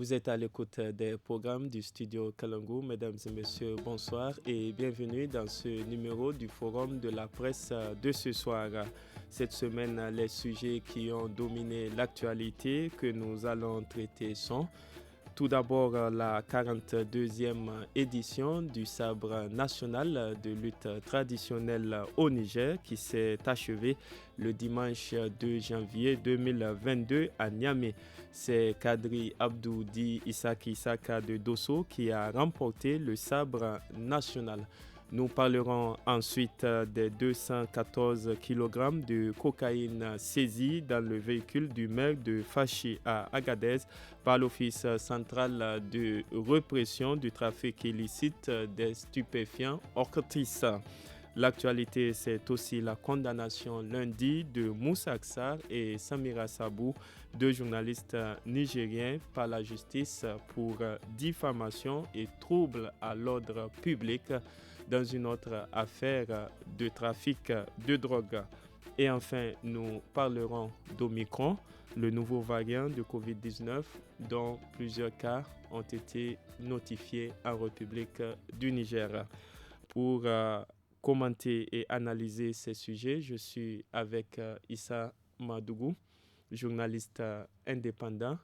Vous êtes à l'écoute des programmes du studio Kalangu. Mesdames et messieurs, bonsoir et bienvenue dans ce numéro du Forum de la presse de ce soir. Cette semaine, les sujets qui ont dominé l'actualité que nous allons traiter sont tout d'abord la 42e édition du sabre national de lutte traditionnelle au Niger qui s'est achevée le dimanche 2 janvier 2022 à Niamey. C'est Kadri Abdou dit Isaki Isaka de Dosso qui a remporté le sabre national. Nous parlerons ensuite des 214 kg de cocaïne saisie dans le véhicule du maire de Fachi à Agadez par l'Office central de répression du trafic illicite des stupéfiants Orcatis. L'actualité, c'est aussi la condamnation lundi de Moussa Aksar et Samira Sabou, deux journalistes nigériens, par la justice pour diffamation et trouble à l'ordre public dans une autre affaire de trafic de drogue. Et enfin, nous parlerons d'Omicron, le nouveau variant de COVID-19 dont plusieurs cas ont été notifiés en République du Niger. Pour commenter et analyser ces sujets, je suis avec Issa Madougou, journaliste indépendant,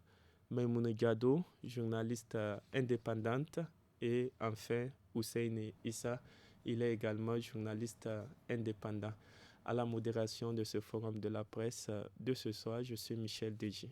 Maïmouna Diado, journaliste indépendante, et enfin Hussein Issa, il est également journaliste indépendant. À la modération de ce forum de la presse de ce soir, je suis Michel Deji.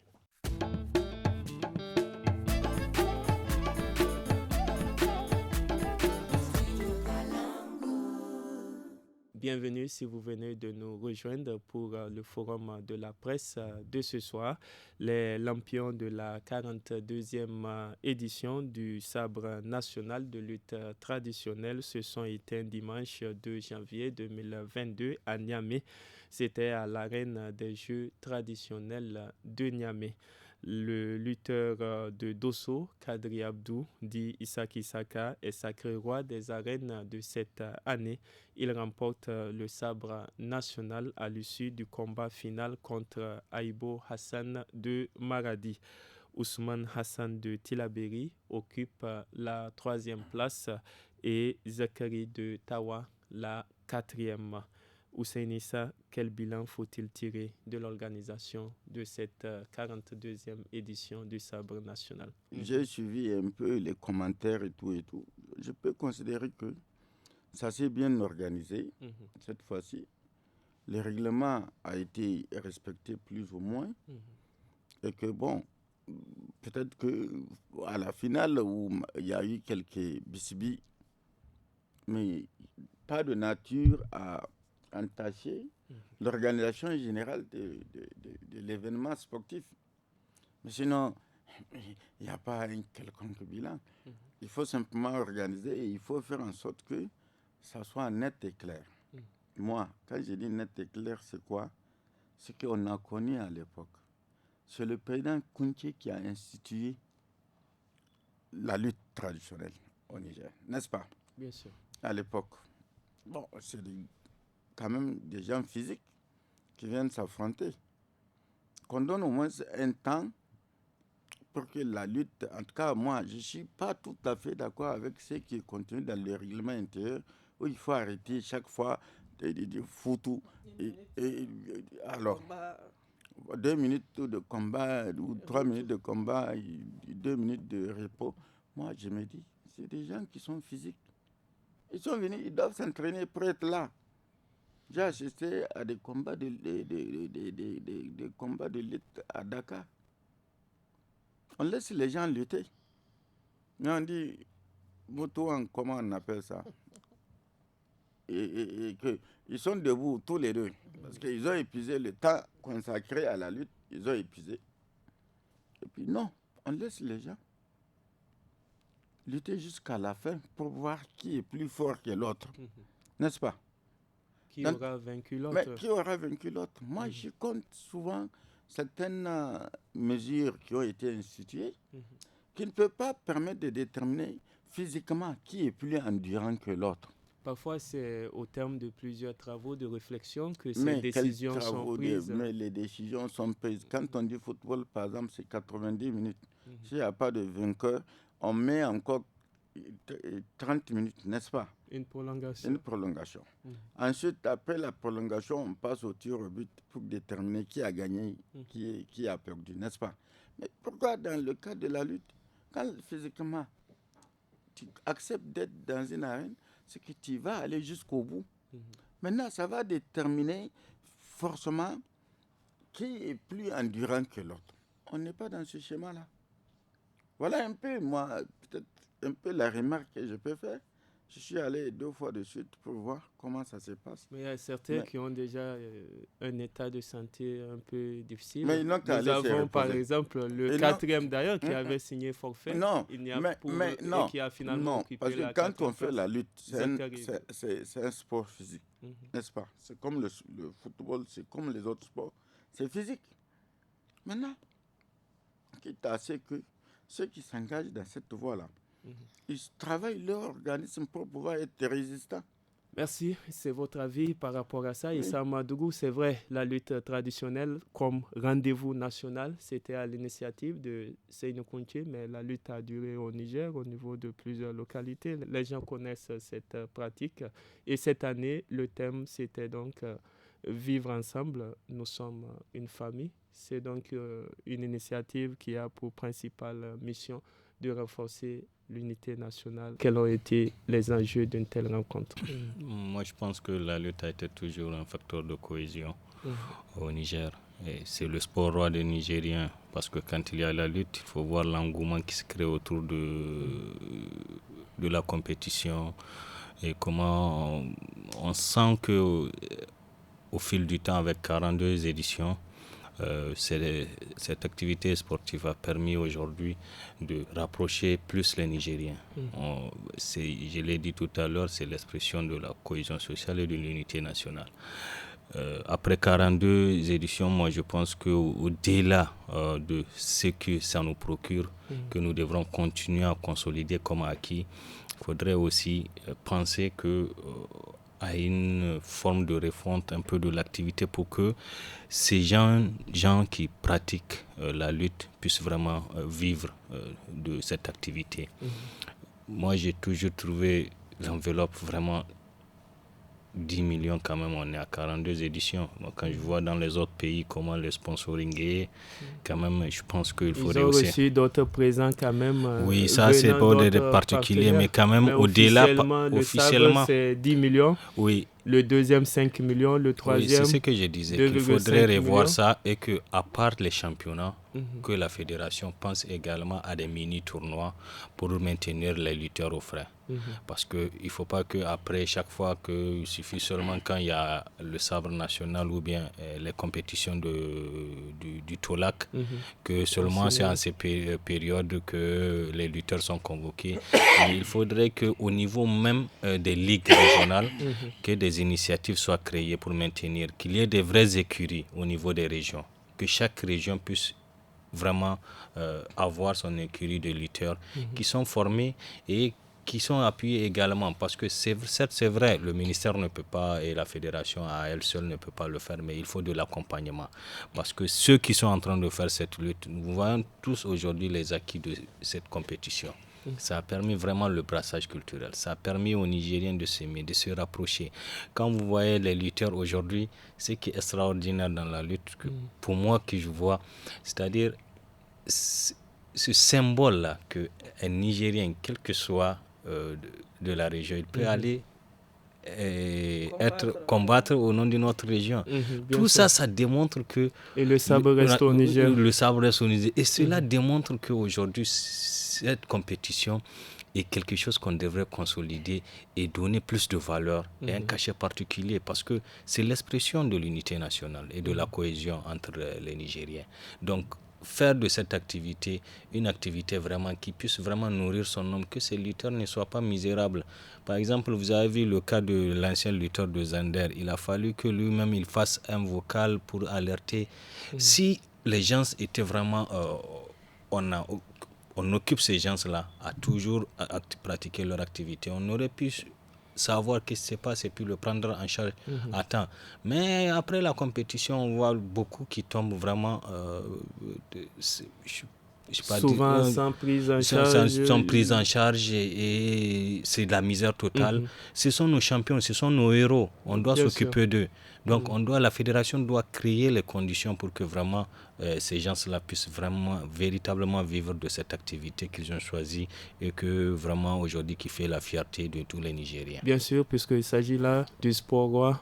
Bienvenue si vous venez de nous rejoindre pour le forum de la presse de ce soir. Les lampions de la 42e édition du sabre national de lutte traditionnelle se sont éteints dimanche 2 janvier 2022 à Niamey. C'était à l'arène des Jeux traditionnels de Niamey. Le lutteur de Dosso, Kadri Abdou, dit Isaki Isaka, est sacré roi des arènes de cette année. Il remporte le sabre national à l'issue du combat final contre Aïbo Hassan de Maradi. Ousmane Hassan de Tilaberi occupe la 3e place et Zakari de Tawa la 4e. Ousseinissa, quel bilan faut-il tirer de l'organisation de cette 42e édition du sabre national? J'ai suivi un peu les commentaires et tout. Je peux considérer que ça s'est bien organisé cette fois-ci. Le règlement a été respecté plus ou moins. Et que bon, peut-être qu'à la finale où il y a eu quelques bisbis, mais pas de nature à entacher l'organisation générale de l'événement sportif. Mais sinon, il n'y a pas un quelconque bilan. Il faut simplement organiser et il faut faire en sorte que ça soit net et clair. Moi, quand je dis net et clair, c'est quoi? Ce qu'on a connu à l'époque. C'est le président Kounché qui a institué la lutte traditionnelle au Niger, n'est-ce pas? Bien sûr. À l'époque. Bon, c'est quand même des gens physiques qui viennent s'affronter. Qu'on donne au moins un temps pour que la lutte, en tout cas moi, je ne suis pas tout à fait d'accord avec ce qui est contenu dans le règlement intérieur où il faut arrêter chaque fois de foutre. Alors, 2 minutes de combat ou 3 minutes de combat, 2 minutes de repos. Moi, je me dis, c'est des gens qui sont physiques. Ils sont venus, ils doivent s'entraîner pour être là. J'ai assisté à des combats de lutte à Dakar. On laisse les gens lutter. Mais on dit, Moutouan, comment on appelle ça? Et qu'ils sont debout tous les deux. Parce qu'ils ont épuisé le temps consacré à la lutte. Ils ont épuisé. Et puis non, on laisse les gens lutter jusqu'à la fin pour voir qui est plus fort que l'autre. N'est-ce pas? Qui aura vaincu l'autre? Mais qui aura vaincu l'autre? Moi, je compte souvent certaines mesures qui ont été instituées qui ne peuvent pas permettre de déterminer physiquement qui est plus endurant que l'autre. Parfois, c'est au terme de plusieurs travaux de réflexion que ces décisions sont prises. Mais les décisions sont prises. Quand on dit football, par exemple, c'est 90 minutes. S'il n'y a pas de vainqueur, on met encore 30 minutes, n'est-ce pas? Une prolongation. Une prolongation. Ensuite, après la prolongation, on passe au tir au but pour déterminer qui a gagné, qui a perdu, n'est-ce pas? Mais pourquoi dans le cas de la lutte, quand physiquement tu acceptes d'être dans une arène, c'est que tu vas aller jusqu'au bout. Maintenant, ça va déterminer forcément qui est plus endurant que l'autre. On n'est pas dans ce schéma-là. Voilà un peu, moi, peut-être un peu la remarque que je peux faire. Je suis allé 2 fois de suite pour voir comment ça se passe. Mais il y a certains qui ont déjà un état de santé un peu difficile. Mais nous avons par exemple le 4e d'ailleurs qui avait signé forfait. Non, il n'y a et qui a finalement occupé parce que la quand on fait place. la lutte, c'est un sport physique, n'est-ce pas? C'est comme le football, c'est comme les autres sports, c'est physique. Maintenant, quitte à ce que ceux qui s'engagent dans cette voie-là, ils travaillent leur organisme pour pouvoir être résistants. Merci, c'est votre avis par rapport à ça. Issa Madougou, c'est vrai, la lutte traditionnelle comme rendez-vous national, c'était à l'initiative de Seynou Kounché, mais la lutte a duré au Niger, au niveau de plusieurs localités. Les gens connaissent cette pratique. Et cette année, le thème, c'était donc vivre ensemble, nous sommes une famille. C'est donc une initiative qui a pour principale mission de renforcer l'unité nationale. Quels ont été les enjeux d'une telle rencontre? Moi, je pense que la lutte a été toujours un facteur de cohésion au Niger. Et c'est le sport roi des Nigériens. Parce que quand il y a la lutte, il faut voir l'engouement qui se crée autour de la compétition. Et comment on sent que au fil du temps, avec 42 éditions, cette activité sportive a permis aujourd'hui de rapprocher plus les Nigériens. Je l'ai dit tout à l'heure, c'est l'expression de la cohésion sociale et de l'unité nationale. Après 42 éditions, moi je pense qu'au-delà de ce que ça nous procure, que nous devrons continuer à consolider comme acquis, il faudrait aussi penser à une forme de refonte un peu de l'activité pour que ces gens qui pratiquent la lutte puissent vraiment vivre de cette activité. Moi, j'ai toujours trouvé l'enveloppe vraiment 10 millions quand même, on est à 42 éditions. Donc, quand je vois dans les autres pays comment le sponsoring est, quand même, je pense qu'il faudrait aussi... Ils ont aussi d'autres présents quand même. Oui, ça c'est pour des particuliers, mais quand même au-delà, officiellement, c'est 10 millions. Oui. Le deuxième, 5 millions. Le troisième, oui, c'est ce que je disais, qu'il faudrait revoir ça et qu'à part les championnats, que la fédération pense également à des mini-tournois pour maintenir les lutteurs au frais. Parce qu'il ne faut pas qu'après, chaque fois, il suffit seulement quand il y a le sabre national ou bien les compétitions du Tolac, que seulement c'est en ces périodes que les lutteurs sont convoqués. Et il faudrait qu'au niveau même des ligues régionales, que des initiatives soient créées pour maintenir, qu'il y ait des vraies écuries au niveau des régions, que chaque région puisse vraiment avoir son écurie de lutteurs qui sont formés et qui sont appuyés également, parce que certes c'est vrai, le ministère ne peut pas et la fédération à elle seule ne peut pas le faire, mais il faut de l'accompagnement, parce que ceux qui sont en train de faire cette lutte, nous voyons tous aujourd'hui les acquis de cette compétition. Ça a permis vraiment le brassage culturel, ça a permis aux Nigériens de s'aimer, de se rapprocher. Quand vous voyez les lutteurs aujourd'hui, ce qui est extraordinaire dans la lutte, pour moi que je vois, c'est-à-dire ce symbole-là qu'un Nigérien, quel que soit de la région, il peut aller combattre au nom de notre région. Tout ça, ça démontre que... Et le sabre reste au Niger. Le sabre reste au Niger. Et cela démontre qu'aujourd'hui, cette compétition est quelque chose qu'on devrait consolider et donner plus de valeur et un cachet particulier, parce que c'est l'expression de l'unité nationale et de la cohésion entre les Nigériens. Donc, faire de cette activité une activité vraiment qui puisse vraiment nourrir son homme, que ces lutteurs ne soient pas misérables. Par exemple, vous avez vu le cas de l'ancien lutteur de Zander. Il a fallu que lui-même il fasse un vocal pour alerter. Si les gens étaient vraiment... on occupe ces gens-là à toujours pratiquer leur activité, on aurait pu savoir ce qui se passe et puis le prendre en charge à temps. Mais après la compétition, on voit beaucoup qui tombent vraiment... souvent sans prise en charge. Sans prise en charge et c'est de la misère totale. Ce sont nos champions, ce sont nos héros. On doit s'occuper d'eux. Donc la fédération doit créer les conditions pour que vraiment ces gens-là puissent véritablement vivre de cette activité qu'ils ont choisie et que vraiment aujourd'hui qui fait la fierté de tous les Nigériens. Bien sûr, puisqu'il s'agit là du sport roi.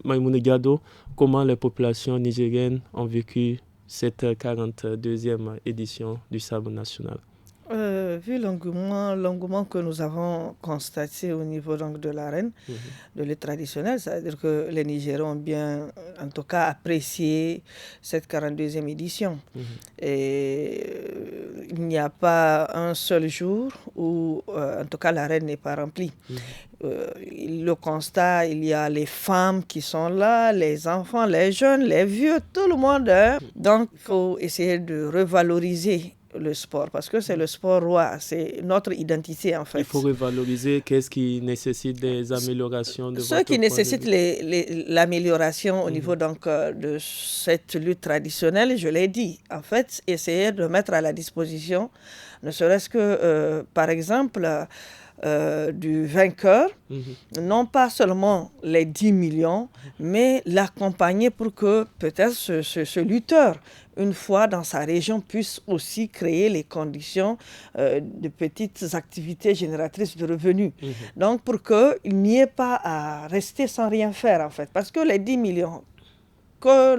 Maïmouna Gado, comment les populations nigériennes ont vécu cette 42e édition du sabre national? Vu l'engouement que nous avons constaté au niveau donc, de l'arène, de l'île traditionnelle, c'est-à-dire que les Nigériens ont bien, en tout cas, apprécié cette 42e édition. Et il n'y a pas un seul jour où, en tout cas, l'arène n'est pas remplie. Le constat, il y a les femmes qui sont là, les enfants, les jeunes, les vieux, tout le monde. Donc, il faut essayer de revaloriser le sport, parce que c'est le sport roi, c'est notre identité en fait. Il faut revaloriser. Qu'est-ce qui nécessite des améliorations de Ce qui nécessite l'amélioration au niveau donc, de cette lutte traditionnelle, je l'ai dit, en fait, essayer de mettre à la disposition, ne serait-ce que, par exemple, du vainqueur, non pas seulement les 10 millions, mais l'accompagner pour que peut-être ce lutteur, une fois dans sa région, puisse aussi créer les conditions de petites activités génératrices de revenus. Donc, pour qu'il n'y ait pas à rester sans rien faire, en fait. Parce que les 10 millions, que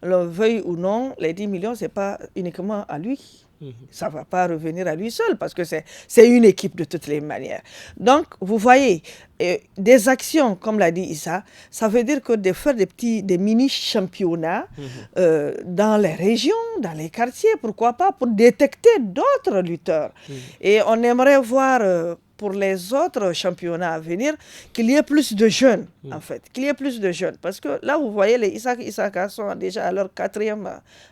l'on veuille ou non, les 10 millions, ce n'est pas uniquement à lui. Ça ne va pas revenir à lui seul parce que c'est une équipe de toutes les manières. Donc, vous voyez, des actions, comme l'a dit Issa, ça veut dire que de faire des mini-championnats dans les régions, dans les quartiers, pourquoi pas, pour détecter d'autres lutteurs. Et on aimerait voir pour les autres championnats à venir, qu'il y ait plus de jeunes, en fait. Qu'il y ait plus de jeunes. Parce que là, vous voyez, les Isaka sont déjà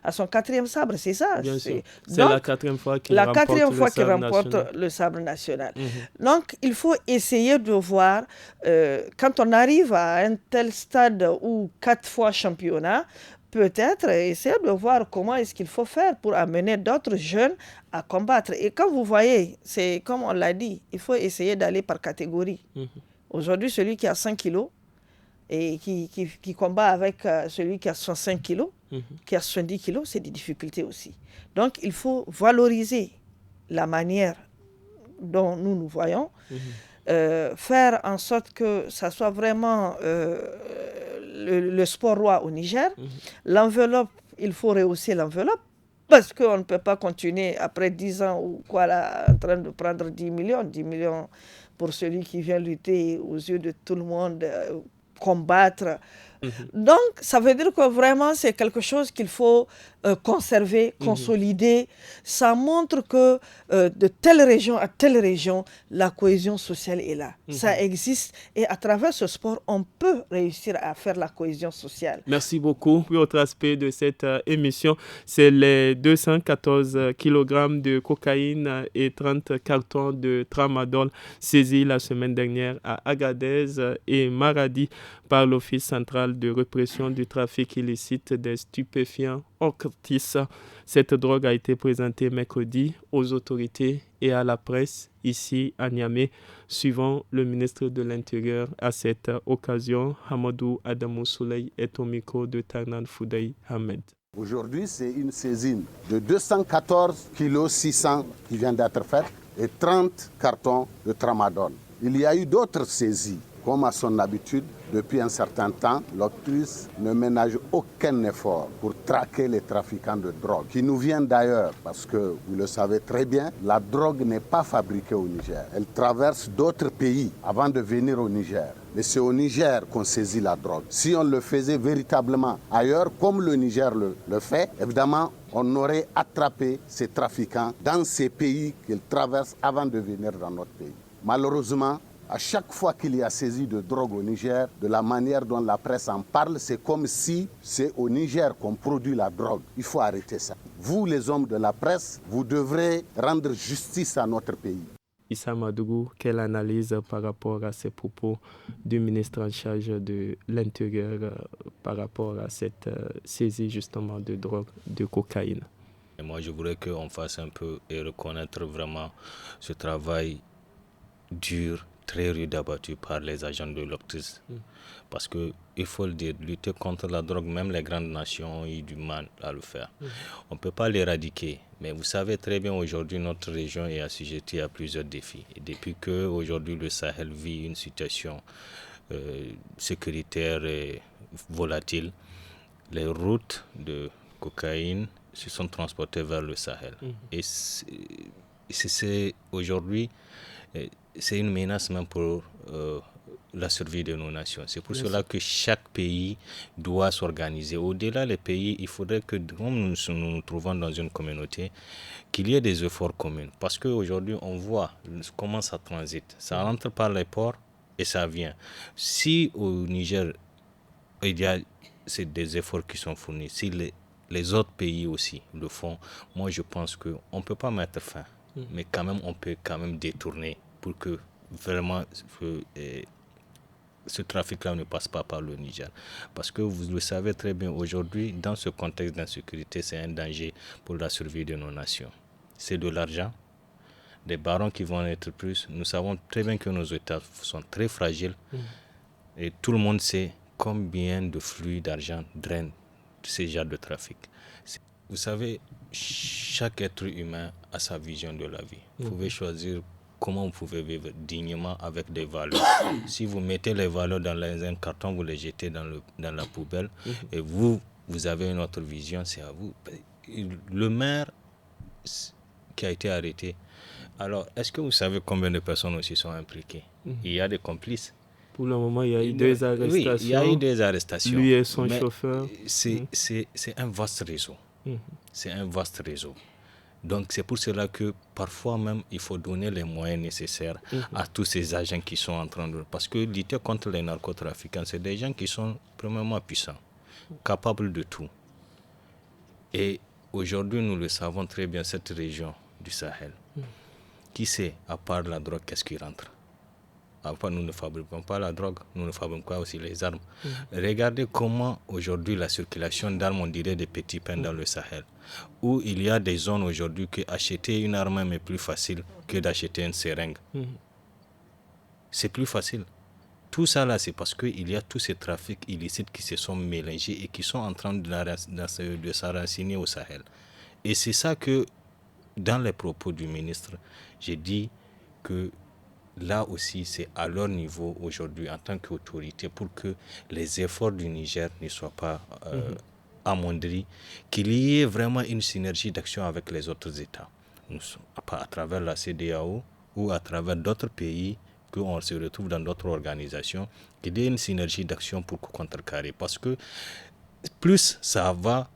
à son quatrième sabre, c'est ça. Bien sûr. C'est la quatrième fois qu'il remporte le sabre national. Donc, il faut essayer de voir, quand on arrive à un tel stade où 4 fois championnat, peut-être essayer de voir comment est-ce qu'il faut faire pour amener d'autres jeunes à combattre. Et quand vous voyez, c'est comme on l'a dit, il faut essayer d'aller par catégorie. Aujourd'hui, celui qui a 5 kilos et qui combat avec celui qui a 65 kilos, qui a 70 kilos, c'est des difficultés aussi. Donc, il faut valoriser la manière dont nous voyons, faire en sorte que ça soit vraiment le sport roi au Niger. L'enveloppe, il faut rehausser l'enveloppe parce qu'on ne peut pas continuer après 10 ans ou quoi là, en train de prendre 10 millions pour celui qui vient lutter aux yeux de tout le monde, combattre. Donc, ça veut dire que vraiment, c'est quelque chose qu'il faut conserver, consolider. Ça montre que de telle région à telle région, la cohésion sociale est là. Ça existe et à travers ce sport, on peut réussir à faire la cohésion sociale. Merci beaucoup. Puis, autre aspect de cette émission, c'est les 214 kg de cocaïne et 30 cartons de tramadol saisis la semaine dernière à Agadez et Maradi par l'Office central de répression du trafic illicite des stupéfiants OCRTIS. Cette drogue a été présentée mercredi aux autorités et à la presse ici à Niamey, suivant le ministre de l'Intérieur. À cette occasion, Hamadou Adamou Souley est au micro de Tarnan Foudaï Ahmed. Aujourd'hui, c'est une saisine de 214 kg 600 qui vient d'être faite et 30 cartons de tramadol. Il y a eu d'autres saisies. Comme à son habitude, depuis un certain temps, l'OCRTIS ne ménage aucun effort pour traquer les trafiquants de drogue, qui nous viennent d'ailleurs, parce que, vous le savez très bien, la drogue n'est pas fabriquée au Niger. Elle traverse d'autres pays avant de venir au Niger. Mais c'est au Niger qu'on saisit la drogue. Si on le faisait véritablement ailleurs, comme le Niger le fait, évidemment, on aurait attrapé ces trafiquants dans ces pays qu'ils traversent avant de venir dans notre pays. Malheureusement, à chaque fois qu'il y a saisie de drogue au Niger, de la manière dont la presse en parle, c'est comme si c'est au Niger qu'on produit la drogue. Il faut arrêter ça. Vous, les hommes de la presse, vous devrez rendre justice à notre pays. Issa Madougou, quelle analyse par rapport à ces propos du ministre en charge de l'Intérieur par rapport à cette saisie justement de drogue, de cocaïne? Et moi, je voudrais qu'on fasse un peu et reconnaître vraiment ce travail dur, très rude abattu par les agents de l'Octis. Parce qu'il faut le dire, lutter contre la drogue, même les grandes nations ont eu du mal à le faire. On ne peut pas l'éradiquer, mais vous savez très bien aujourd'hui notre région est assujettie à plusieurs défis. Et depuis qu'aujourd'hui le Sahel vit une situation sécuritaire et volatile, les routes de cocaïne se sont transportées vers le Sahel. Et c'est aujourd'hui, c'est une menace même pour la survie de nos nations. C'est pour cela que chaque pays doit s'organiser. Au-delà des pays, il faudrait que, comme nous nous trouvons dans une communauté, qu'il y ait des efforts communs. Parce qu'aujourd'hui, on voit comment ça transite. Ça rentre par les ports et ça vient. Si au Niger, il y a des efforts qui sont fournis, si les autres pays aussi le font, moi je pense qu'on ne peut pas mettre fin. Mais quand même, on peut quand même détourner pour que vraiment ce trafic-là ne passe pas par le Niger. Parce que vous le savez très bien, aujourd'hui, dans ce contexte d'insécurité, c'est un danger pour la survie de nos nations. C'est de l'argent, des barons qui vont être plus. Nous savons très bien que nos États sont très fragiles et tout le monde sait combien de flux d'argent drainent ces genres de trafic. Vous savez, chaque être humain a sa vision de la vie. Vous pouvez choisir comment vous pouvez vivre dignement avec des valeurs. Si vous mettez les valeurs dans un carton, vous les jetez dans la poubelle et vous avez une autre vision, c'est à vous. Le maire qui a été arrêté, alors est-ce que vous savez combien de personnes aussi sont impliquées? Il y a des complices. Pour le moment, il y a eu des arrestations. Oui, il y a eu des arrestations. Lui et son chauffeur. C'est un vaste réseau. C'est un vaste réseau. Donc c'est pour cela que parfois même il faut donner les moyens nécessaires à tous ces agents qui sont en train de... Parce que lutter contre les narcotrafiquants, c'est des gens qui sont premièrement puissants, capables de tout. Et aujourd'hui, nous le savons très bien, cette région du Sahel, qui sait, à part la drogue, qu'est-ce qui rentre? Enfin, nous ne fabriquons pas la drogue, nous ne fabriquons pas aussi les armes. Regardez comment aujourd'hui la circulation d'armes, on dirait des petits pains dans le Sahel, où il y a des zones aujourd'hui que acheter une arme est plus facile que d'acheter une seringue. C'est plus facile. Tout ça là, c'est parce qu'il y a tous ces trafics illicites qui se sont mélangés et qui sont en train de s'enraciner au Sahel. Et c'est ça que, dans les propos du ministre, j'ai dit que là aussi, c'est à leur niveau aujourd'hui en tant qu'autorité pour que les efforts du Niger ne soient pas amoindris, qu'il y ait vraiment une synergie d'action avec les autres États, à travers la CEDEAO ou à travers d'autres pays, qu'on se retrouve dans d'autres organisations, qu'il y ait une synergie d'action pour contrecarrer. Parce que plus ça va,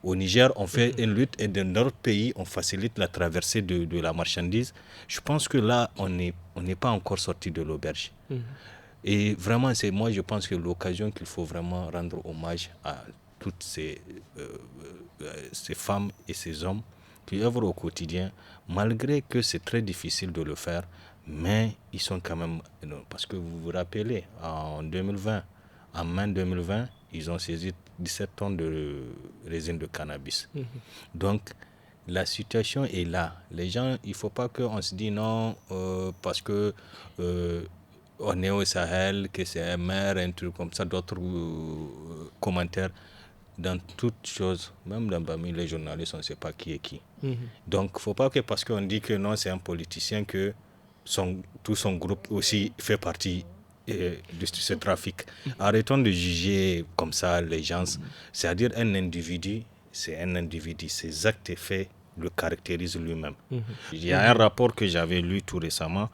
au Niger, on fait une lutte et dans d'autres pays, on facilite la traversée de la marchandise. Je pense que là, on n'est pas encore sorti de l'auberge. Et vraiment, moi, je pense que l'occasion qu'il faut vraiment rendre hommage à toutes ces femmes et ces hommes qui œuvrent au quotidien, malgré que c'est très difficile de le faire, mais ils sont quand même... Parce que vous vous rappelez, en 2020, en mai 2020, ils ont saisi 17 tonnes de résine de cannabis. Donc, la situation est là. Les gens, il ne faut pas qu'on se dise non, parce que on est au Sahel, que c'est un maire, un truc comme ça, d'autres commentaires. Dans toutes choses, même parmi les journalistes, on ne sait pas qui est qui. Donc, il ne faut pas que parce qu'on dit que non, c'est un politicien, que tout son groupe aussi fait partie de ce trafic. Arrêtons de juger comme ça les gens. C'est-à-dire un individu, c'est un individu. Ses actes et faits le caractérisent lui-même. Il y a un rapport que j'avais lu tout récemment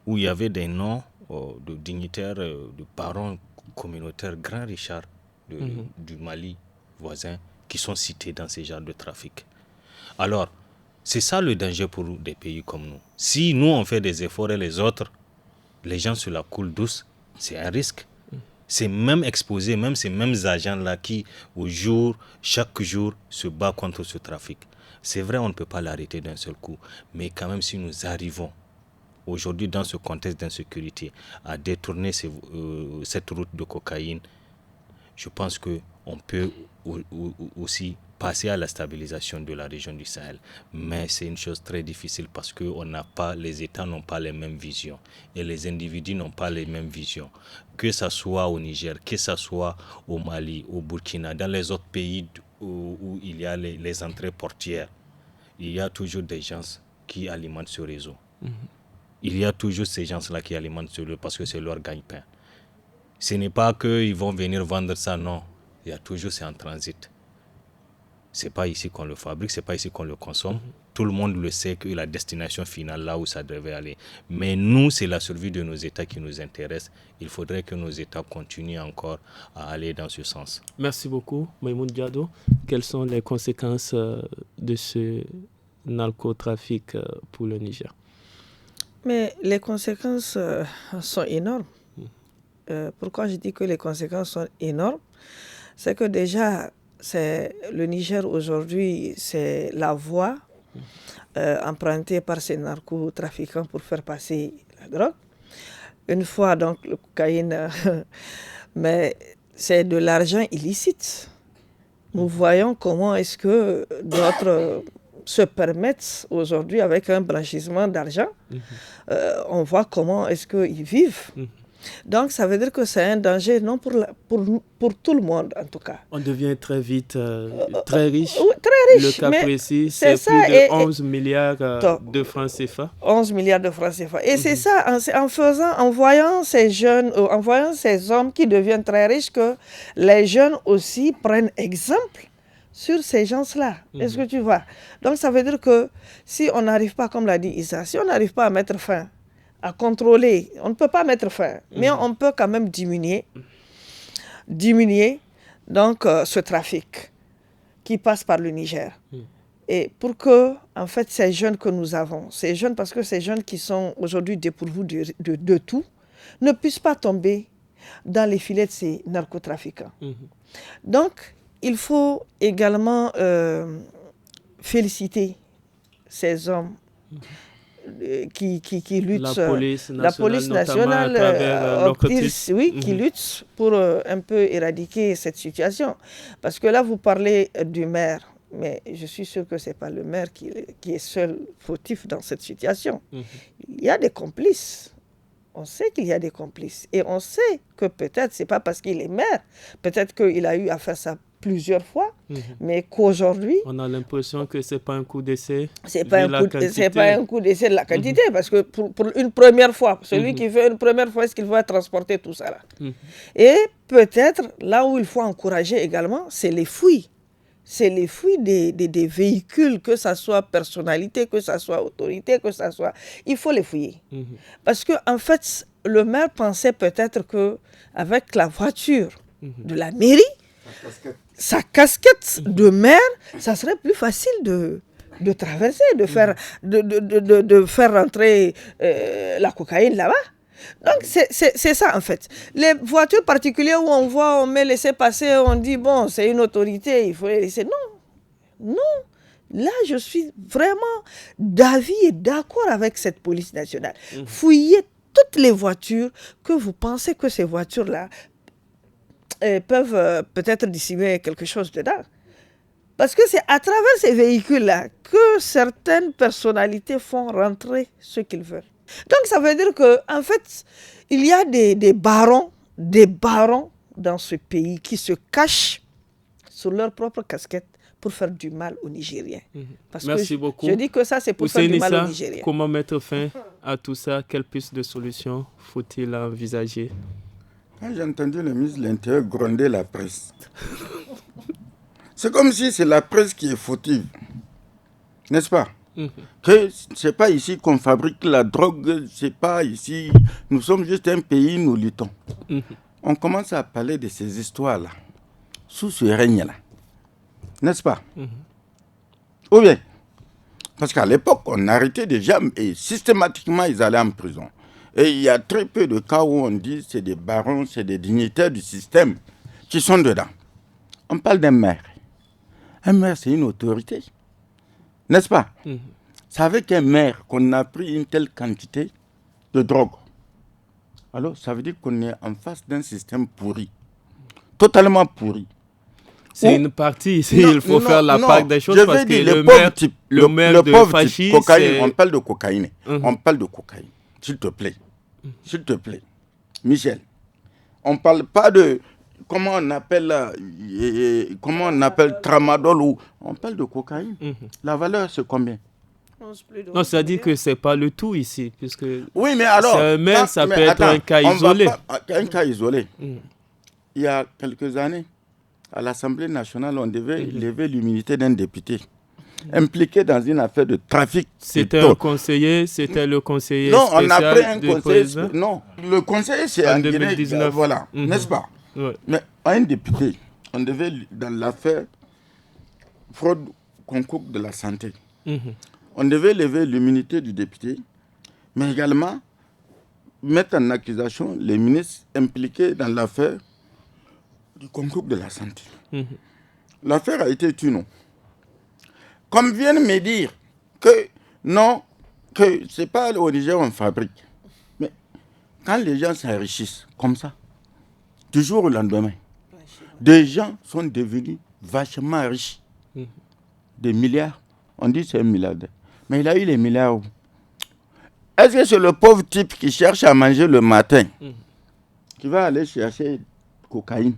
où il y avait des noms de dignitaires, de barons communautaires, Grand Richard du Mali voisin, qui sont cités dans ces genres de trafic. Alors, c'est ça le danger pour des pays comme nous. Si nous, on fait des efforts et les autres, les gens se la coulent douce, c'est un risque. C'est même exposé, même ces mêmes agents-là qui, chaque jour, se battent contre ce trafic. C'est vrai, on ne peut pas l'arrêter d'un seul coup, mais quand même, si nous arrivons aujourd'hui, dans ce contexte d'insécurité, à détourner cette route de cocaïne, je pense qu'on peut aussi passer à la stabilisation de la région du Sahel. Mais c'est une chose très difficile parce que les États n'ont pas les mêmes visions et les individus n'ont pas les mêmes visions. Que ce soit au Niger, que ce soit au Mali, au Burkina, dans les autres pays où il y a les entrées portières, il y a toujours des gens qui alimentent ce réseau. Il y a toujours ces gens-là qui alimentent ce réseau parce que c'est leur gagne-pain. Ce n'est pas qu'ils vont venir vendre ça, non. Il y a toujours, c'est en transit. C'est pas ici qu'on le fabrique, c'est pas ici qu'on le consomme. Tout le monde le sait que la destination finale, là où ça devait aller. Mais nous, c'est la survie de nos États qui nous intéresse. Il faudrait que nos États continuent encore à aller dans ce sens. Merci beaucoup, Maïmoun Diado. Quelles sont les conséquences de ce narcotrafic pour le Niger? Mais les conséquences sont énormes. Pourquoi je dis que les conséquences sont énormes? C'est que déjà, le Niger aujourd'hui, c'est la voie empruntée par ces narcotrafiquants pour faire passer la drogue. Une fois donc le cocaïne, mais c'est de l'argent illicite. Nous voyons comment est-ce que d'autres se permettent aujourd'hui avec un blanchissement d'argent. On voit comment est-ce qu'ils vivent. Donc, ça veut dire que c'est un danger, non pour tout le monde, en tout cas. On devient très vite très riche. Très riche. Le cas précis, c'est plus de 11 milliards de francs CFA. 11 milliards de francs CFA. Et c'est ça, en voyant ces jeunes, en voyant ces hommes qui deviennent très riches, que les jeunes aussi prennent exemple sur ces gens-là. Est-ce que tu vois? Donc, ça veut dire que si on n'arrive pas, comme l'a dit Issa, si on n'arrive pas à mettre fin, à contrôler, on ne peut pas mettre fin, mais on peut quand même diminuer donc ce trafic qui passe par le Niger. Et pour que, en fait, ces jeunes que nous avons, ces jeunes, parce que ces jeunes qui sont aujourd'hui dépourvus de tout, ne puissent pas tomber dans les filets de ces narcotrafiquants. Donc, il faut également féliciter ces hommes qui luttent, la police nationale qui lutte pour un peu éradiquer cette situation. Parce que là, vous parlez du maire, mais je suis sûr que ce n'est pas le maire qui est seul fautif dans cette situation. Il y a des complices. On sait qu'il y a des complices. Et on sait que peut-être, ce n'est pas parce qu'il est maire, peut-être qu'il a eu à faire ça plusieurs fois, mais qu'aujourd'hui... On a l'impression que ce n'est pas un coup d'essai. Ce n'est pas un coup d'essai de la quantité, parce que pour une première fois, celui qui fait une première fois, est-ce qu'il va transporter tout ça là? Et peut-être, là où il faut encourager également, c'est les fouilles. C'est les fouilles des véhicules, que ce soit personnalité, que ce soit autorité, que ce soit... Il faut les fouiller. Parce qu'en fait, le maire pensait peut-être qu'avec la voiture de la mairie, sa casquette de maire, ça serait plus facile de traverser, de faire rentrer la cocaïne là-bas. Donc, c'est ça, en fait. Les voitures particulières où on met laisser passer, on dit, bon, c'est une autorité, il faut les laisser. Non. Là, je suis vraiment d'avis et d'accord avec cette police nationale. Fouillez toutes les voitures que vous pensez que ces voitures-là peuvent peut-être dissimuler quelque chose dedans. Parce que c'est à travers ces véhicules-là que certaines personnalités font rentrer ce qu'ils veulent. Donc ça veut dire qu'en fait, il y a des barons dans ce pays qui se cachent sous leur propre casquette pour faire du mal aux Nigériens. Merci beaucoup. Je dis que ça, c'est pour faire du mal aux Nigériens. Comment mettre fin à tout ça? Quelle piste de solution faut-il envisager? J'ai entendu le ministre de l'Intérieur gronder la presse. C'est comme si c'est la presse qui est fautive. N'est-ce pas? Que c'est pas ici qu'on fabrique la drogue, c'est pas ici. Nous sommes juste un pays, nous luttons. On commence à parler de ces histoires-là, sous ce règne-là. N'est-ce pas? Ou bien, parce qu'à l'époque, on arrêtait des gens et systématiquement, ils allaient en prison. Et il y a très peu de cas où on dit que c'est des barons, c'est des dignitaires du système qui sont dedans. On parle d'un maire. Un maire, c'est une autorité. N'est-ce pas? C'est avec un maire qu'on a pris une telle quantité de drogue. Alors, ça veut dire qu'on est en face d'un système pourri. totalement pourri. C'est une partie ici, il faut faire la part des choses parce que le maire de Fachi, cocaïne, on parle de cocaïne. On parle de cocaïne. S'il te plaît. S'il te plaît. Michel, on ne parle pas de comment on appelle tramadol ou on parle de cocaïne. La valeur, c'est combien? Non, ça dit que ce n'est pas le tout ici. Puisque oui, mais alors. Ça peut être un cas isolé. Un cas isolé. Il y a quelques années, à l'Assemblée nationale, on devait lever l'immunité d'un député impliqué dans une affaire de trafic. C'était le conseiller spécial on a pris un conseiller. Président. Non, le conseiller, c'est en 2019. Voilà, n'est-ce pas? Ouais. Mais un député, on devait, dans l'affaire fraude concours de la santé, on devait lever l'immunité du député, mais également mettre en accusation les ministres impliqués dans l'affaire du concours de la santé. L'affaire a été tue, non. Comme viennent me dire que non, que ce n'est pas au Niger on fabrique. Mais quand les gens s'enrichissent comme ça, du jour au lendemain, des gens sont devenus vachement riches. Des milliards. On dit que c'est un milliardaire. Mais il a eu les milliards où? Est-ce que c'est le pauvre type qui cherche à manger le matin, qui va aller chercher cocaïne,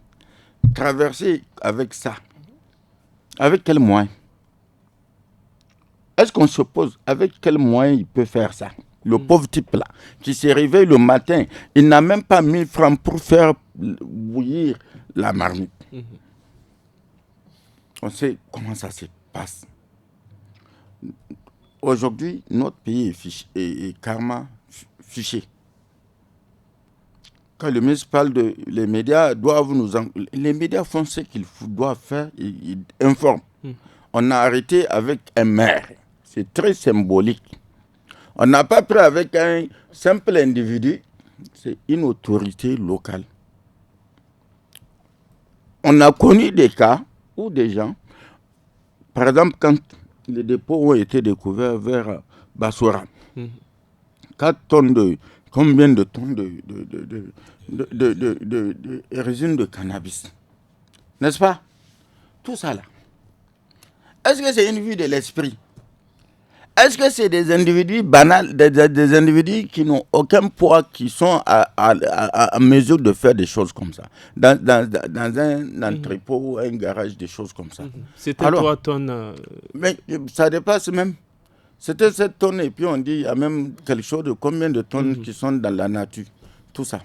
traverser avec ça? Avec quel moyen? Est-ce qu'on se pose avec quel moyen il peut faire ça? Le pauvre type-là, qui se réveille le matin, il n'a même pas 1000 francs pour faire bouillir la marmite. On sait comment ça se passe. Aujourd'hui, notre pays est carrément fiché. Quand le ministre parle de... Les médias doivent nous... Les médias font ce qu'ils doivent faire, ils informent. On a arrêté avec un maire. C'est très symbolique. On n'a pas pris avec un simple individu. C'est une autorité locale. On a connu des cas où des gens, par exemple, quand les dépôts ont été découverts vers Bassoura, 4 tonnes de... Combien de tonnes de résine de cannabis? N'est-ce pas? Tout ça là. Est-ce que c'est une vue de l'esprit? Est-ce que c'est des individus banals, des individus qui n'ont aucun poids, qui sont à mesure de faire des choses comme ça? Dans un entrepôt, un garage, des choses comme ça. C'était 3 tonnes. Mais ça dépasse même. C'était 7 tonnes et puis on dit il y a même quelque chose de combien de tonnes qui sont dans la nature. Tout ça.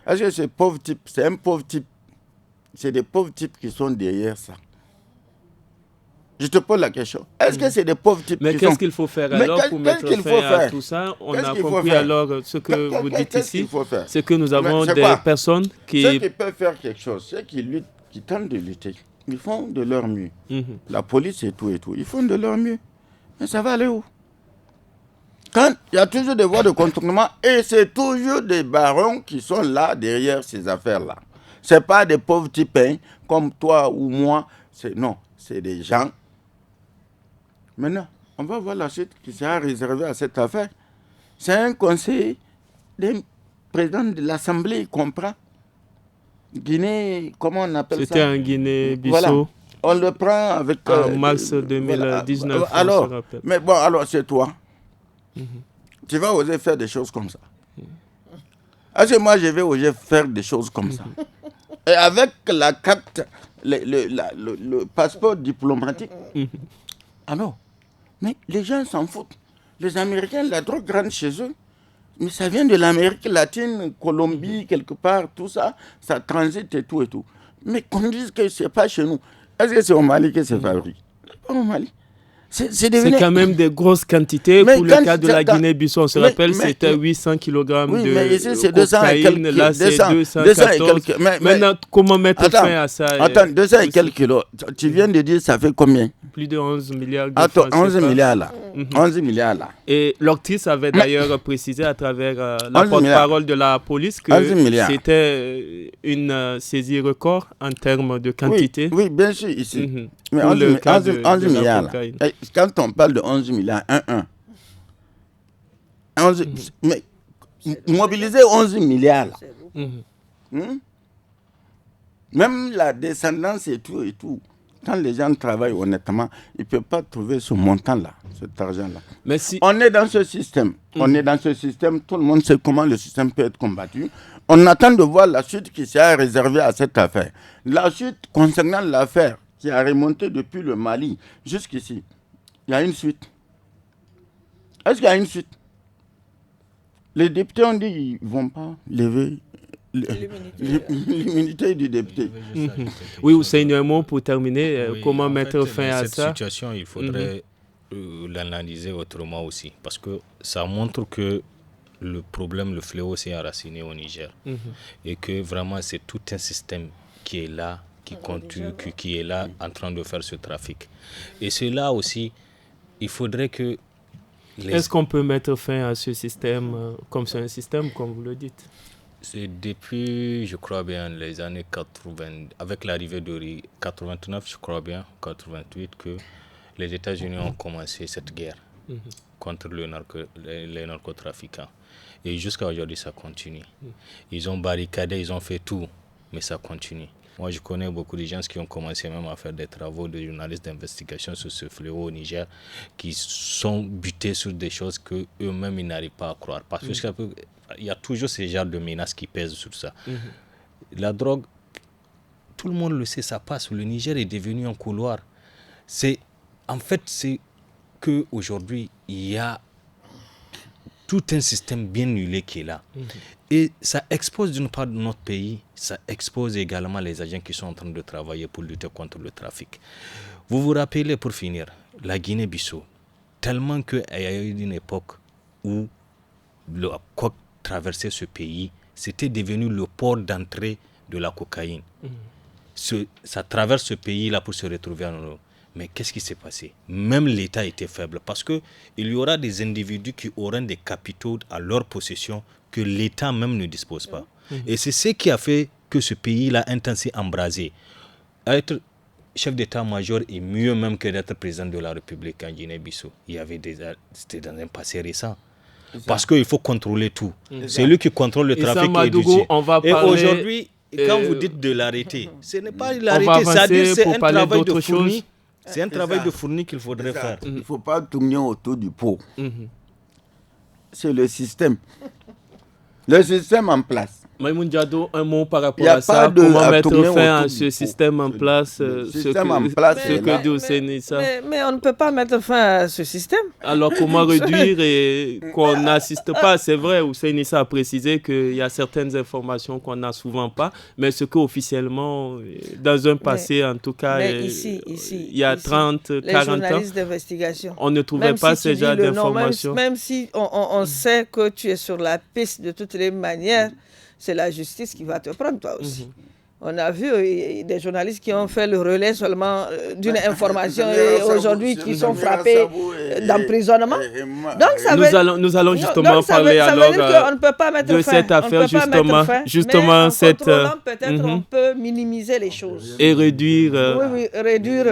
Est-ce que c'est pauvre type? C'est un pauvre type. C'est des pauvres types qui sont derrière ça. Je te pose la question. Est-ce que c'est des pauvres types qui sont... Mais qu'est-ce qu'il faut faire alors pour mettre fin à tout ça? On a compris alors ce que vous dites ici. C'est que nous avons des personnes qui... Ceux qui peuvent faire quelque chose, ceux qui luttent, qui tentent de lutter, ils font de leur mieux. La police et tout, ils font de leur mieux. Mais ça va aller où? Quand il y a toujours des voies de contournement et c'est toujours des barons qui sont là derrière ces affaires-là. Ce n'est pas des pauvres types comme toi ou moi. Non, c'est des gens. Maintenant, on va voir la suite qui sera réservée à cette affaire. C'est un conseiller d'un président de l'Assemblée, il comprend. Guinée, comment on appelle ça? C'était en Guinée-Bissau. Voilà. On le prend avec... En mars 2019, alors, on se rappelle. Mais bon, alors c'est toi. Tu vas oser faire des choses comme ça. Est-ce que moi, je vais oser faire des choses comme ça? Et avec la carte, le passeport diplomatique. Ah non. Mais les gens s'en foutent. Les Américains, la drogue rentre chez eux. Mais ça vient de l'Amérique latine, Colombie, quelque part, tout ça. Ça transite et tout et tout. Mais qu'on dise que ce n'est pas chez nous. Est-ce que c'est au Mali que c'est fabriqué? Pas au Mali. C'est quand même des grosses quantités. Pour le cas de la Guinée-Bissau, on se rappelle, c'était 800 kg de mais ici, c'est 200 et quelques. Là, c'est 214. Maintenant, comment mettre fin à ça? Attends, 200 et quelques kilos. Tu viens de dire, ça fait combien? Plus de 11 milliards de francs. Attends, 11 milliards là. 11 milliards là. Et l'Octis avait d'ailleurs précisé à travers la porte-parole de la police que c'était une saisie record en termes de quantité. Oui, bien sûr, ici. Mais 11 milliards là. Quand on parle de 11 milliards, 11, mais mobiliser 11 milliards là. Même la descendance et tout, quand les gens travaillent honnêtement, ils ne peuvent pas trouver ce montant-là, cet argent-là. Mais si... On est dans ce système. On est dans ce système. Tout le monde sait comment le système peut être combattu. On attend de voir la suite qui sera réservée à cette affaire. La suite concernant l'affaire qui a remonté depuis le Mali jusqu'ici, il y a une suite. Est-ce qu'il y a une suite? Les députés ont dit qu'ils ne vont pas lever l'immunité du député. Oui, Hussein, un mot pour terminer. Comment mettre fin à ça? Cette situation, il faudrait l'analyser autrement aussi. Parce que ça montre que le problème, le fléau s'est enraciné au Niger. Et que vraiment, c'est tout un système qui est là, qui est là en train de faire ce trafic. Et cela aussi, il faudrait que... Est-ce qu'on peut mettre fin à ce système, comme c'est un système, comme vous le dites? C'est depuis, je crois bien, les années 80, avec l'arrivée de 89, je crois bien, 88, que les États-Unis ont commencé cette guerre contre les narcotrafiquants. Et jusqu'à aujourd'hui, ça continue. Ils ont barricadé, ils ont fait tout, mais ça continue. Moi, je connais beaucoup de gens qui ont commencé même à faire des travaux de journalistes d'investigation sur ce fléau au Niger, qui sont butés sur des choses qu'eux-mêmes, ils n'arrivent pas à croire. Parce qu'il y a toujours ce genre de menaces qui pèsent sur ça. La drogue, tout le monde le sait, ça passe. Le Niger est devenu un couloir. En fait, c'est qu'aujourd'hui, il y a tout un système bien huilé qui est là. Et ça expose d'une part notre pays, ça expose également les agents qui sont en train de travailler pour lutter contre le trafic. Vous vous rappelez, pour finir, la Guinée-Bissau, tellement qu'il y a eu une époque où la côte traversait ce pays, c'était devenu le port d'entrée de la cocaïne. Ça traverse ce pays-là pour se retrouver en Europe. Mais qu'est-ce qui s'est passé? Même l'État était faible parce qu'il y aura des individus qui auront des capitaux à leur possession que l'État même ne dispose pas. Et c'est ce qui a fait que ce pays-là est ainsi embrasé. Être chef d'état-major est mieux même que d'être président de la République en Guinée-Bissau. C'était dans un passé récent. Parce qu'il faut contrôler tout. C'est lui qui contrôle le trafic et Madougou, on va parler... Et aujourd'hui, quand vous dites de l'arrêter, ce n'est pas l'arrêter, c'est-à-dire c'est un travail de fourni. C'est un travail de fourni qu'il faudrait faire. Il ne faut pas tourner autour du pot. C'est le système. Le système en place. Maïmoun Diado, un mot par rapport à ça. Comment mettre fin à ce système en place? Ce que dit Hussein Issa. Mais on ne peut pas mettre fin à ce système. Alors comment réduire et qu'on n'assiste pas? C'est vrai, Hussein Issa a précisé qu'il y a certaines informations qu'on n'a souvent pas, mais ce qu'officiellement, dans un passé en tout cas, il y a 30, 40 ans, les journalistes d'investigation, on ne trouvait pas ce genre d'informations. Même si on sait que tu es sur la piste de toutes les manières, c'est la justice qui va te prendre toi aussi. On a vu des journalistes qui ont fait le relais seulement d'une information et aujourd'hui qui sont frappés d'emprisonnement. Donc nous allons justement parler alors de cette affaire justement cette peut-être on peut minimiser les choses et réduire. Réduire.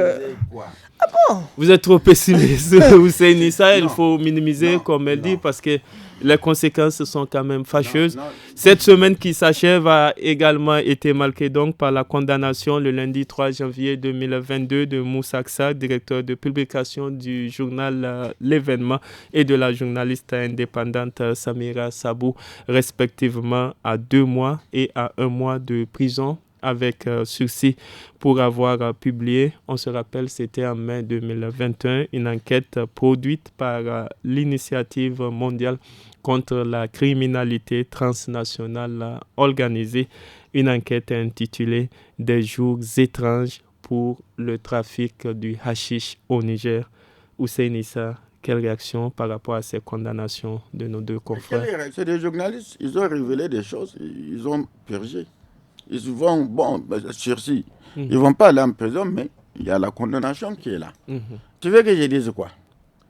Ah bon? Vous êtes trop pessimiste, Hussein Issa. Il faut minimiser, comme elle dit, parce que les conséquences sont quand même fâcheuses. Cette semaine qui s'achève a également été marquée donc par la condamnation le lundi 3 janvier 2022 de Moussa Aksa, directeur de publication du journal L'événement, et de la journaliste indépendante Samira Sabou, respectivement à 2 mois et à 1 mois de prison avec sursis pour avoir publié, on se rappelle, c'était en mai 2021, une enquête produite par l'Initiative mondiale contre la criminalité transnationale organisée, une enquête intitulée « Des jours étranges pour le trafic du hashish au Niger ». Hussein Issa, quelle réaction par rapport à ces condamnations de nos deux confrères? C'est des journalistes, ils ont révélé des choses, ils ont purgé. Ils vont, sursis. Ils ne vont pas aller en prison, mais il y a la condamnation qui est là. Tu veux que je dise quoi?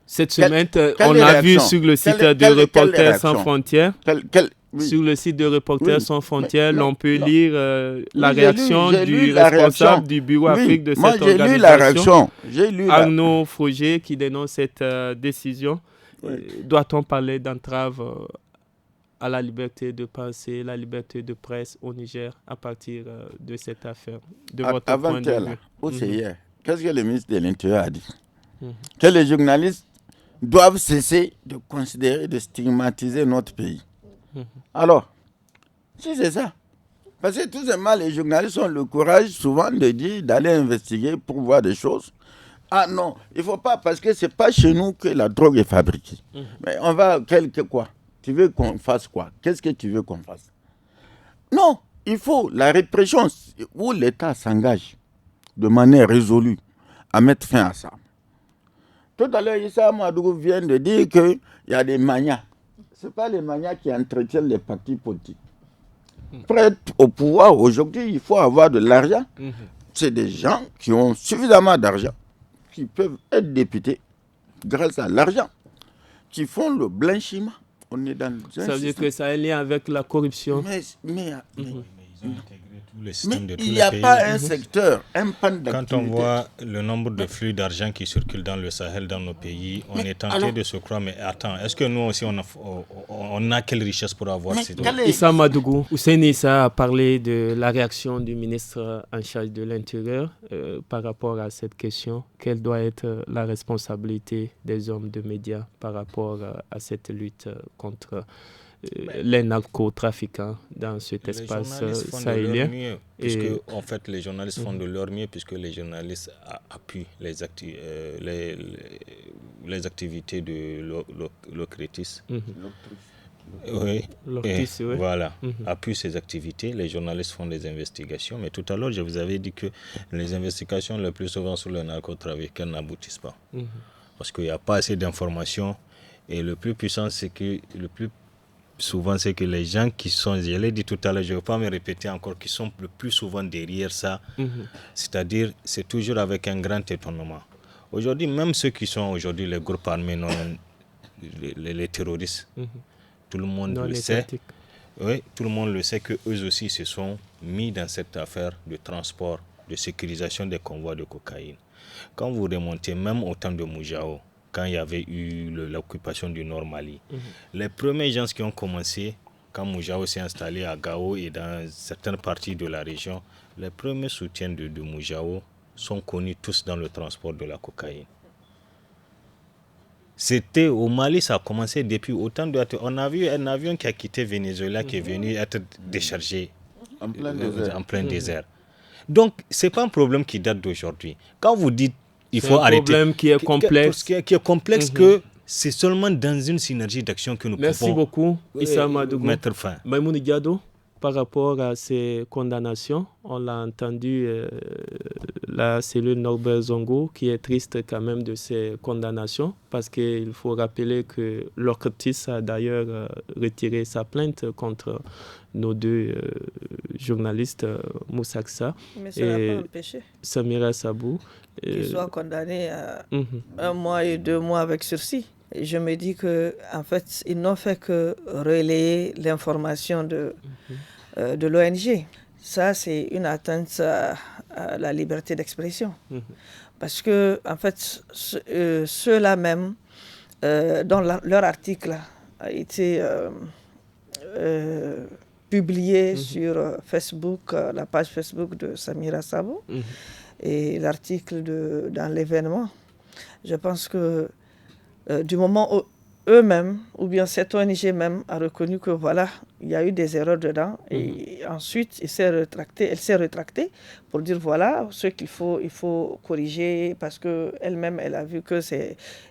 Cette semaine, on a vu sur le site de Reporters sans frontières, sur le site de Reporters sans frontières, l'on peut lire la réaction du responsable du bureau Afrique de cette organisation. J'ai lu la réaction. Arnaud Froger qui dénonce cette décision. Doit-on parler d'entrave à la liberté de penser, la liberté de presse au Niger à partir de cette affaire, de votre point de vue? Ou c'est hier, qu'est-ce que le ministre de l'Intérieur a dit? Que les journalistes doivent cesser de considérer, de stigmatiser notre pays. Alors, si c'est ça, parce que tout simplement, les journalistes ont le courage souvent de dire, d'aller investiguer pour voir des choses. Ah non, il ne faut pas, parce que ce n'est pas chez nous que la drogue est fabriquée. Mais on va, quoi? Tu veux qu'on fasse quoi? Qu'est-ce que tu veux qu'on fasse? Non, il faut la répression où l'État s'engage de manière résolue à mettre fin à ça. Tout à l'heure, Issa Madougou vient de dire qu'il y a des manias. Ce n'est pas les manias qui entretiennent les partis politiques. Pour être au pouvoir, aujourd'hui, il faut avoir de l'argent. C'est des gens qui ont suffisamment d'argent, qui peuvent être députés grâce à l'argent, qui font le blanchiment. On est dans ça veut dire que ça a un lien avec la corruption. Mais le système de tous il n'y les a pays. pas un secteur, un pan d'activité. Quand on voit le nombre de flux d'argent qui circulent dans le Sahel, dans nos pays, on est tenté de se croire, mais attends, est-ce que nous aussi on a quelle richesse pour avoir ces droits? Issa Madougou, Hussein Issa a parlé de la réaction du ministre en charge de l'Intérieur par rapport à cette question. Quelle doit être la responsabilité des hommes de médias par rapport à cette lutte contre les narcotrafiquants dans cet espace sahélien? En fait, les journalistes font de leur mieux puisque les journalistes appuient les activités de l'OCRETIS. Oui. Voilà, appuient ces activités. Les journalistes font des investigations. Mais tout à l'heure, je vous avais dit que les investigations le plus souvent sur les narcotrafiquants n'aboutissent pas. Parce qu'il n'y a pas assez d'informations. Et le plus puissant, c'est que souvent, c'est que les gens qui sont, je l'ai dit tout à l'heure, je ne vais pas me répéter encore, qui sont le plus souvent derrière ça, c'est-à-dire, c'est toujours avec un grand étonnement. Aujourd'hui, même ceux qui sont aujourd'hui les groupes armés, les terroristes, tout le monde le sait. Oui, tout le monde le sait qu'eux aussi se sont mis dans cette affaire de transport, de sécurisation des convois de cocaïne. Quand vous remontez même au temps de Moujao, quand il y avait eu l'occupation du Nord Mali. Les premiers gens qui ont commencé, quand Moujao s'est installé à Gao et dans certaines parties de la région, les premiers soutiens de Moujao sont connus tous dans le transport de la cocaïne. C'était au Mali, ça a commencé depuis autant de... On a vu un avion qui a quitté Venezuela qui est venu être déchargé en plein désert. Donc, ce n'est pas un problème qui date d'aujourd'hui. Quand vous dites il faut arrêter. C'est un problème qui est complexe. Qui est complexe que c'est seulement dans une synergie d'action que nous pouvons beaucoup, Issa Madougou. Mettre fin. Maïmouna Diado, par rapport à ces condamnations, on l'a entendu, la cellule Norbert Zongo, qui est triste quand même de ces condamnations, parce qu'il faut rappeler que l'OCRETIS a d'ailleurs retiré sa plainte contre nos deux journalistes, Moussa Issa et Samira Sabou. Qu'ils soient condamnés à 1 mois et 2 mois avec sursis. Et je me dis qu'en fait, ils n'ont fait que relayer l'information de l'ONG. Ça, c'est une atteinte à la liberté d'expression. Parce que, en fait, ceux-là même, dont leur article a été publié sur Facebook, la page Facebook de Samira Sabou, et l'article dans l'événement, je pense que du moment où eux-mêmes, ou bien cette ONG même, a reconnu que voilà, il y a eu des erreurs dedans, et ensuite elle s'est rétractée pour dire voilà ce qu'il faut corriger, parce qu'elle-même, elle a vu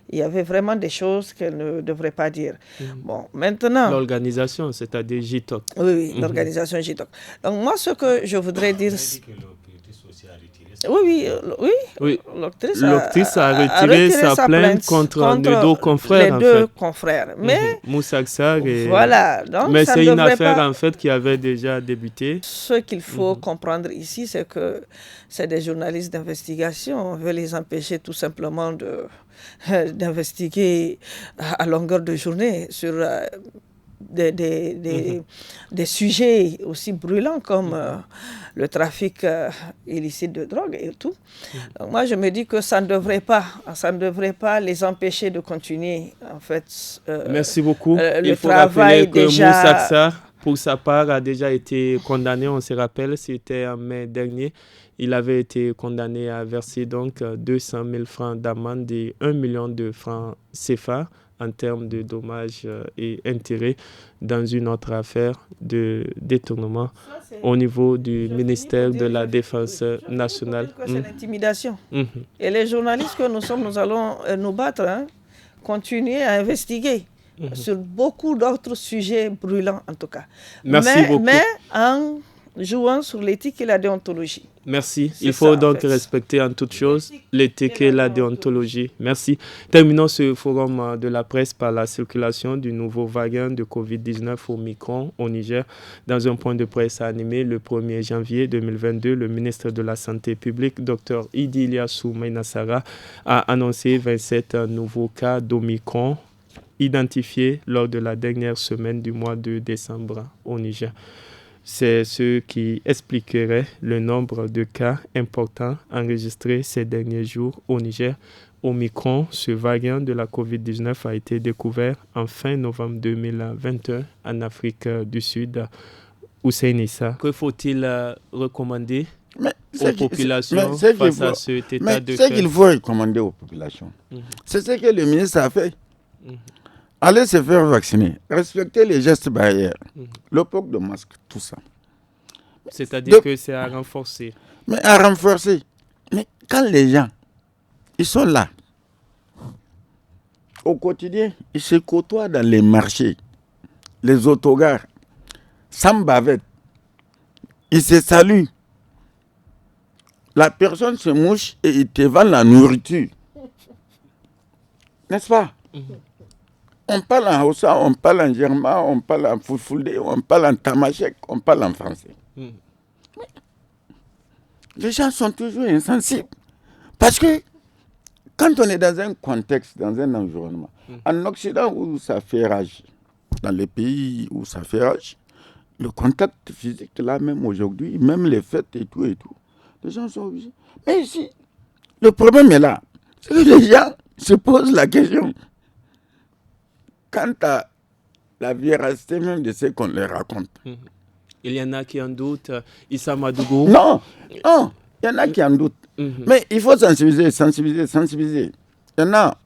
il y avait vraiment des choses qu'elle ne devrait pas dire. Bon, maintenant... L'organisation, c'est-à-dire JITOC. Oui, l'organisation JITOC. Donc moi, ce que je voudrais dire... Oui. L'OCRETIS a retiré sa plainte contre les deux confrères. Mais Moussa Issa et... Voilà. Donc, mais c'est une affaire en fait qui avait déjà débuté. Ce qu'il faut comprendre ici, c'est que c'est des journalistes d'investigation. On veut les empêcher tout simplement d'investiguer à longueur de journée sur des sujets aussi brûlants comme le trafic illicite de drogue et tout. Donc moi, je me dis que ça ne devrait pas les empêcher de continuer, en fait. Merci beaucoup. Il faut rappeler que Moussa Sarr, pour sa part, a déjà été condamné, on se rappelle, c'était en mai dernier. Il avait été condamné à verser donc 200 000 francs d'amende et 1 million de francs CFA en termes de dommages et intérêts dans une autre affaire de détournement au niveau du ministère de la Défense nationale. C'est l'intimidation. Et les journalistes que nous sommes, nous allons nous battre, continuer à investiguer sur beaucoup d'autres sujets brûlants en tout cas. Merci beaucoup. Mais en jouant sur l'éthique et la déontologie. Merci. Il faut donc respecter en toute chose l'éthique et la déontologie. Merci. Terminons ce forum de la presse par la circulation du nouveau variant de Covid-19 Omicron au Niger. Dans un point de presse animé le 1er janvier 2022, le ministre de la Santé publique, Dr Idi Ilyassou Maïnassara, a annoncé 27 nouveaux cas d'Omicron identifiés lors de la dernière semaine du mois de décembre au Niger. C'est ce qui expliquerait le nombre de cas importants enregistrés ces derniers jours au Niger. Omicron, ce variant de la COVID-19, a été découvert en fin novembre 2021 en Afrique du Sud. Hussein Issa, que faut-il recommander aux populations face à cet état de fait? Ce qu'il faut recommander aux populations, c'est ce que le ministre a fait. Allez se faire vacciner, respecter les gestes barrières, le port de masque, tout ça. C'est-à-dire que c'est à renforcer. Mais à renforcer. Mais quand les gens, ils sont là, au quotidien, ils se côtoient dans les marchés, les autogares, sans bavette, ils se saluent. La personne se mouche et il te vend la nourriture. N'est-ce pas? On parle en Hausa, on parle en Germain, on parle en Fulfulde, on parle en Tamashek, on parle en français. Les gens sont toujours insensibles. Parce que quand on est dans un contexte, dans un environnement, en Occident où ça fait rage, dans les pays où ça fait rage, le contact physique, là même aujourd'hui, même les fêtes et tout, les gens sont obligés. Mais ici, le problème est là. C'est que les gens se posent la question. Quant à la véracité même de ce qu'on leur raconte. Il y en a qui en doutent. Issa Madougou. Non, il y en a qui en doutent. Mais il faut sensibiliser. Il y en a,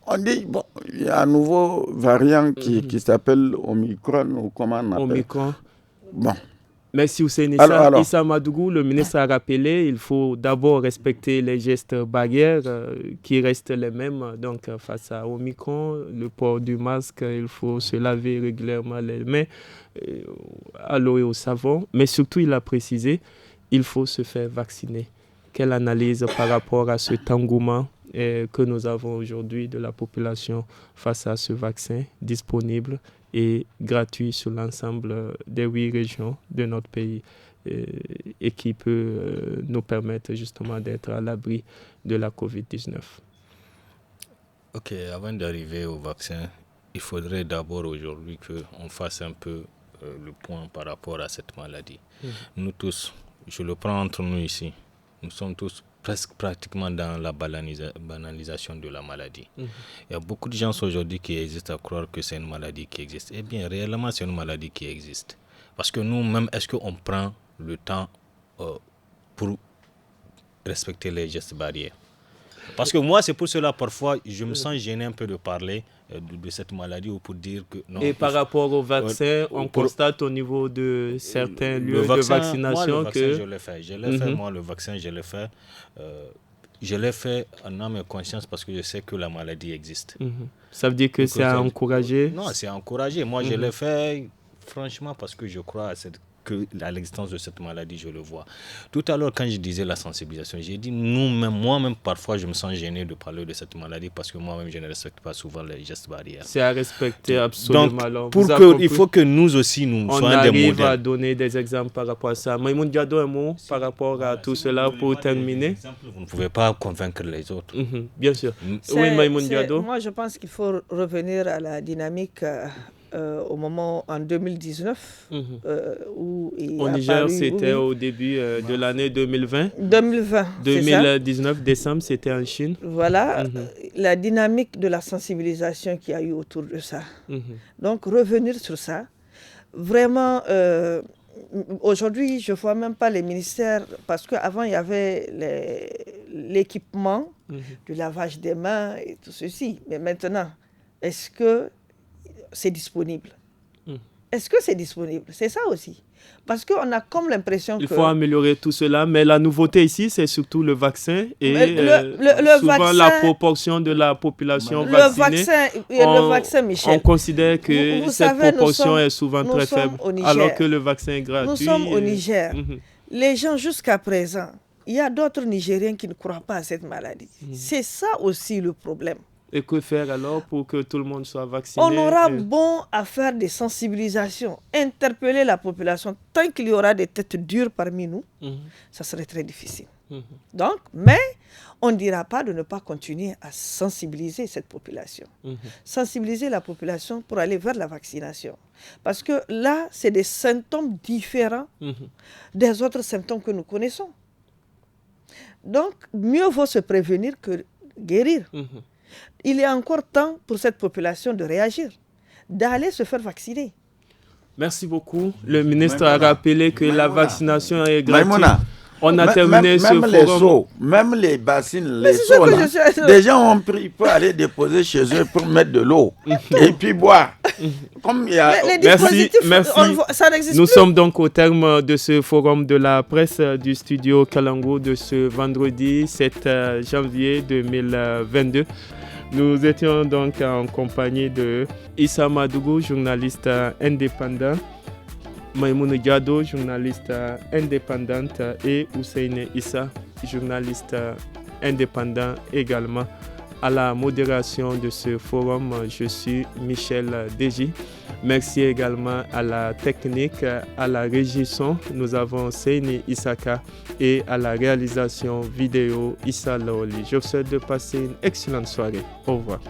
on dit, bon, il y a un nouveau variant qui s'appelle Omicron, ou comment on appelle. Omicron. Bon. Merci Hussein Issa Madougou, le ministre a rappelé il faut d'abord respecter les gestes barrières qui restent les mêmes. Donc face à Omicron, le port du masque, il faut se laver régulièrement les mains à l'eau et au savon. Mais surtout, il a précisé, il faut se faire vacciner. Quelle analyse par rapport à cet engouement que nous avons aujourd'hui de la population face à ce vaccin disponible et gratuit sur l'ensemble des 8 régions de notre pays et qui peut nous permettre justement d'être à l'abri de la COVID-19. Ok, avant d'arriver au vaccin, il faudrait d'abord aujourd'hui qu'on fasse un peu le point par rapport à cette maladie. Nous tous, je le prends entre nous ici, nous sommes tous pratiquement dans la banalisation de la maladie. Il y a beaucoup de gens aujourd'hui qui hésitent à croire que c'est une maladie qui existe. Eh bien, réellement, c'est une maladie qui existe. Parce que nous-mêmes, est-ce qu'on prend le temps pour respecter les gestes barrières? Parce que moi, c'est pour cela, parfois, je me sens gêné un peu de parler de cette maladie ou pour dire que... Non, et par rapport au vaccin, on constate au niveau de certains lieux de vaccination moi, le vaccin, je l'ai fait. Moi, le vaccin, je l'ai fait. Je l'ai fait en âme et conscience parce que je sais que la maladie existe. Ça veut dire que c'est à encourager? Non, c'est à encourager. Moi, je l'ai fait, franchement, parce que je crois à l'existence de cette maladie, je le vois. Tout à l'heure, quand je disais la sensibilisation, j'ai dit moi-même, parfois, je me sens gêné de parler de cette maladie parce que moi-même, je ne respecte pas souvent les gestes barrières. C'est à respecter absolument. Donc, il faut que nous aussi, nous soyons des modèles. On arrive à donner des exemples par rapport à ça. Maïmoun Diado, un mot par rapport à tout cela pour terminer. Vous ne pouvez pas convaincre les autres. Bien sûr. Oui, Maïmoun Diado. Moi, je pense qu'il faut revenir à la dynamique au moment en 2019. Où au Niger, c'était au début de l'année 2020. 2019, décembre, c'était en Chine. Voilà, la dynamique de la sensibilisation qu'il y a eu autour de ça. Donc, revenir sur ça. Vraiment, aujourd'hui, je ne vois même pas les ministères, parce qu'avant, il y avait l'équipement du lavage des mains et tout ceci. Mais maintenant, est-ce que c'est disponible? Est-ce que c'est disponible? C'est ça aussi. Parce qu'on a comme l'impression Il faut améliorer tout cela, mais la nouveauté ici, c'est surtout le vaccin et souvent vaccin, la proportion de la population vaccinée. Le vaccin, Michel. On considère que cette proportion est souvent très faible, alors que le vaccin est gratuit. Nous sommes au Niger. Les gens, jusqu'à présent, il y a d'autres Nigériens qui ne croient pas à cette maladie. C'est ça aussi le problème. Et que faire alors pour que tout le monde soit vacciné? On aura bon à faire des sensibilisations, interpeller la population. Tant qu'il y aura des têtes dures parmi nous, ça serait très difficile. Donc, mais on ne dira pas de ne pas continuer à sensibiliser cette population. Sensibiliser la population pour aller vers la vaccination. Parce que là, c'est des symptômes différents des autres symptômes que nous connaissons. Donc, mieux vaut se prévenir que guérir. Il est encore temps pour cette population de réagir, d'aller se faire vacciner. Merci beaucoup. Le ministre a rappelé que la vaccination est gratuite. On a terminé ce forum. Même les bassines, les seaux, des gens ont pris pour aller déposer chez eux pour mettre de l'eau et puis boire. Comme il y a... Merci. Ça n'existe plus. Nous sommes donc au terme de ce forum de la presse du studio Kalangu de ce vendredi 7 janvier 2022. Nous étions donc en compagnie de Issa Madougou, journaliste indépendant, Maïmouna Diado, journaliste indépendante, et Hussein Issa, journaliste indépendant également. À la modération de ce forum, je suis Michel Deji. Merci également à la technique, à la régie son. Nous avons Seini Isaka et à la réalisation vidéo Issa Laoli. Je vous souhaite de passer une excellente soirée. Au revoir.